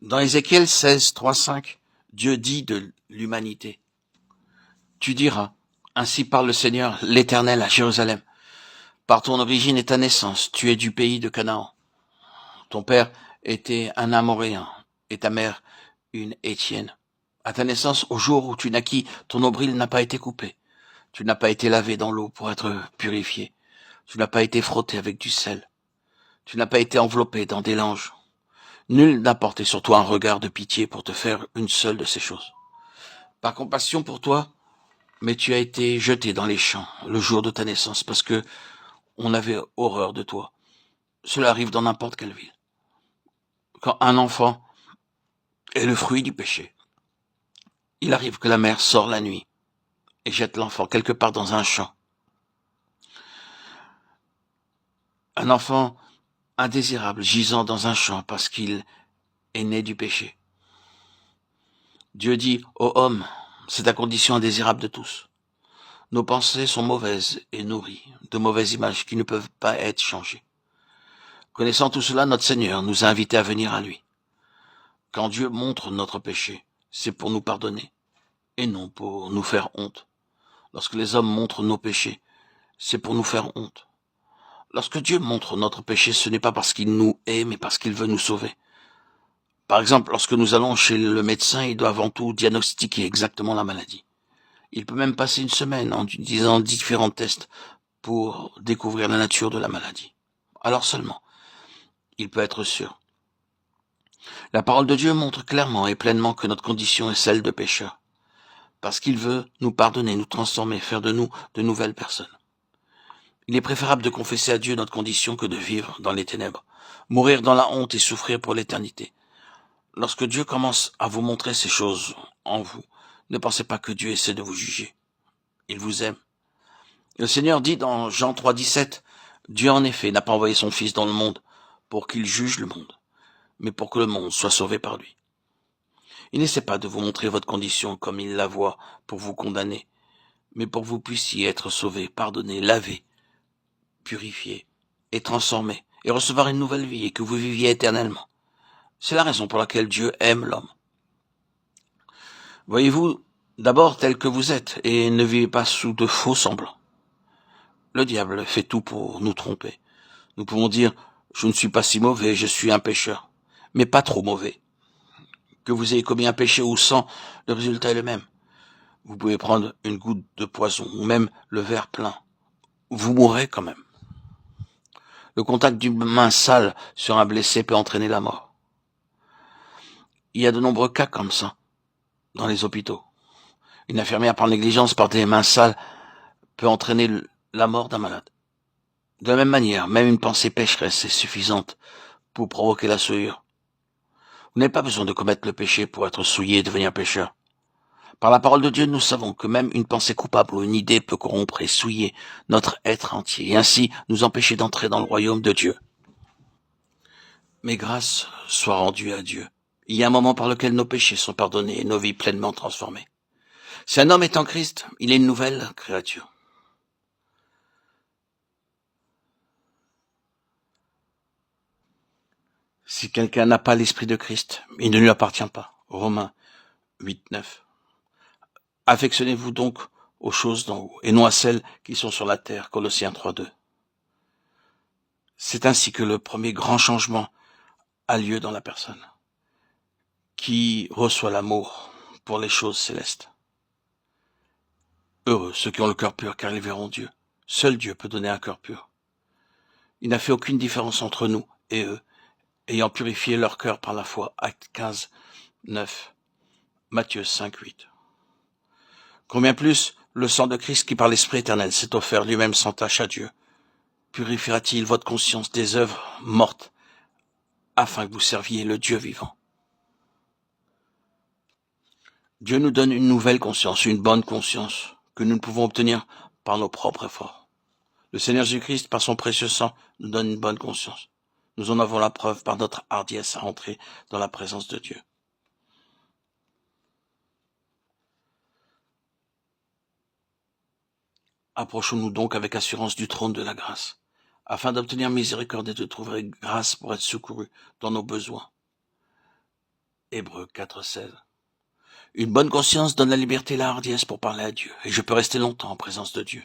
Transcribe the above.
Dans Ézéchiel 16, 3, 5, Dieu dit de l'humanité, tu diras, ainsi parle le Seigneur, l'Éternel à Jérusalem, par ton origine et ta naissance, tu es du pays de Canaan. Ton père était un Amoréen et ta mère une Étienne. À ta naissance, au jour où tu naquis, ton nombril n'a pas été coupé. Tu n'as pas été lavé dans l'eau pour être purifié. Tu n'as pas été frotté avec du sel. Tu n'as pas été enveloppé dans des langes. Nul n'a porté sur toi un regard de pitié pour te faire une seule de ces choses. Par compassion pour toi, mais tu as été jeté dans les champs le jour de ta naissance parce que on avait horreur de toi. Cela arrive dans n'importe quelle ville. Quand un enfant est le fruit du péché, il arrive que la mère sort la nuit et jette l'enfant quelque part dans un champ. Un enfant indésirable gisant dans un champ parce qu'il est né du péché. Dieu dit, ô homme, c'est ta condition indésirable de tous. Nos pensées sont mauvaises et nourries de mauvaises images qui ne peuvent pas être changées. Connaissant tout cela, notre Seigneur nous a invités à venir à lui. Quand Dieu montre notre péché, c'est pour nous pardonner et non pour nous faire honte. Lorsque les hommes montrent nos péchés, c'est pour nous faire honte. Lorsque Dieu montre notre péché, ce n'est pas parce qu'il nous hait, mais parce qu'il veut nous sauver. Par exemple, lorsque nous allons chez le médecin, il doit avant tout diagnostiquer exactement la maladie. Il peut même passer une semaine en disant différents tests pour découvrir la nature de la maladie. Alors seulement, il peut être sûr. La parole de Dieu montre clairement et pleinement que notre condition est celle de pécheur, parce qu'il veut nous pardonner, nous transformer, faire de nous de nouvelles personnes. Il est préférable de confesser à Dieu notre condition que de vivre dans les ténèbres, mourir dans la honte et souffrir pour l'éternité. Lorsque Dieu commence à vous montrer ces choses en vous, ne pensez pas que Dieu essaie de vous juger. Il vous aime. Le Seigneur dit dans Jean 3, 17, Dieu en effet n'a pas envoyé son Fils dans le monde pour qu'il juge le monde, mais pour que le monde soit sauvé par lui. Il n'essaie pas de vous montrer votre condition comme il la voit pour vous condamner, mais pour que vous puissiez être sauvés, pardonnés, lavés, purifiés et transformés, et recevoir une nouvelle vie et que vous viviez éternellement. C'est la raison pour laquelle Dieu aime l'homme. Voyez-vous d'abord tel que vous êtes et ne vivez pas sous de faux semblants. Le diable fait tout pour nous tromper. Nous pouvons dire, je ne suis pas si mauvais, je suis un pécheur, mais pas trop mauvais. Que vous ayez commis un péché ou 100, le résultat est le même. Vous pouvez prendre une goutte de poison ou même le verre plein. Vous mourrez quand même. Le contact d'une main sale sur un blessé peut entraîner la mort. Il y a de nombreux cas comme ça dans les hôpitaux. Une infirmière par négligence, par des mains sales, peut entraîner la mort d'un malade. De la même manière, même une pensée pécheresse est suffisante pour provoquer la souillure. Vous n'avez pas besoin de commettre le péché pour être souillé et devenir pécheur. Par la parole de Dieu, nous savons que même une pensée coupable ou une idée peut corrompre et souiller notre être entier, et ainsi nous empêcher d'entrer dans le royaume de Dieu. Mais grâce soit rendue à Dieu. Il y a un moment par lequel nos péchés sont pardonnés et nos vies pleinement transformées. Si un homme est en Christ, il est une nouvelle créature. Si quelqu'un n'a pas l'esprit de Christ, il ne lui appartient pas. Romains 8, 9. Affectionnez-vous donc aux choses d'en haut, et non à celles qui sont sur la terre. Colossiens 3, 2. C'est ainsi que le premier grand changement a lieu dans la personne, qui reçoit l'amour pour les choses célestes. Heureux ceux qui ont le cœur pur, car ils verront Dieu. Seul Dieu peut donner un cœur pur. Il n'a fait aucune différence entre nous et eux, ayant purifié leur cœur par la foi. Actes 15, 9. Matthieu 5, 8. Combien plus le sang de Christ qui par l'Esprit éternel s'est offert lui-même sans tache à Dieu, purifiera-t-il votre conscience des œuvres mortes, afin que vous serviez le Dieu vivant. Dieu nous donne une nouvelle conscience, une bonne conscience, que nous ne pouvons obtenir par nos propres efforts. Le Seigneur Jésus-Christ, par son précieux sang, nous donne une bonne conscience. Nous en avons la preuve par notre hardiesse à entrer dans la présence de Dieu. Approchons-nous donc avec assurance du trône de la grâce, afin d'obtenir miséricorde et de trouver grâce pour être secourus dans nos besoins. Hébreux 4,16. Une bonne conscience donne la liberté et la hardiesse pour parler à Dieu, et je peux rester longtemps en présence de Dieu.